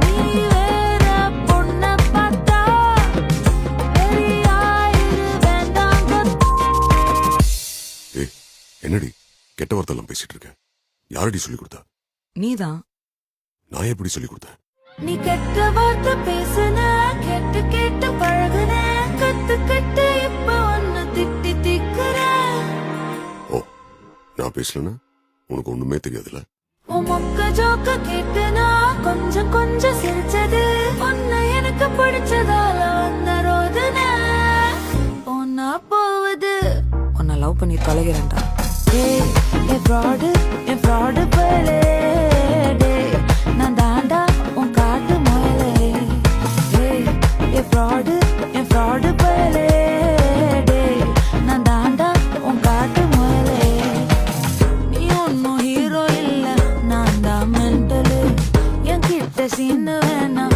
நீ வேற பொண்ண பார்த்தா வெறியாயிரு வேண்டாம். ஏய் என்னடி கெட்ட வார்த்தைலாம் பேசிட்டு இருக்க? யாரடி சொல்லி கொடுத்தா? நீதான். நான் எப்படி சொல்லி கொடுத்தேன்? நீ கெட்ட வார்த்தை பேசுன, கேட்டு கேட்டு பழகுன, கத்துக்கிட்டு இப்ப ஒன்னு திட்டி திக்குற. ஓ நான் பேசலன்னா உனக்கு ஒண்ணுமே தெரியாதுல்ல? உன் மொக்க ஜோக்க கேட்டு நான் கொஞ்சம் கொஞ்சம் சிரிச்சது, உன்னை எனக்கு பிடிச்சதால வந்த ரோதனை ஒன்னா போகுது. உன்னை லவ் பண்ணி தொலைகிறேன்டா. ஏய் என் ஃப்ராடு பயலே, டேய் நான் தாண்டா உன் காட்டு முயலே. ஏய் என் ஃப்ராடு பயலே, டேய் நான் தாண்டா உன் காட்டு முயலே. நீ ஒன்னும் ஹீரோ இல்ல, நான் தான் மென்டலு. என் கிட்ட சீனு வேணா,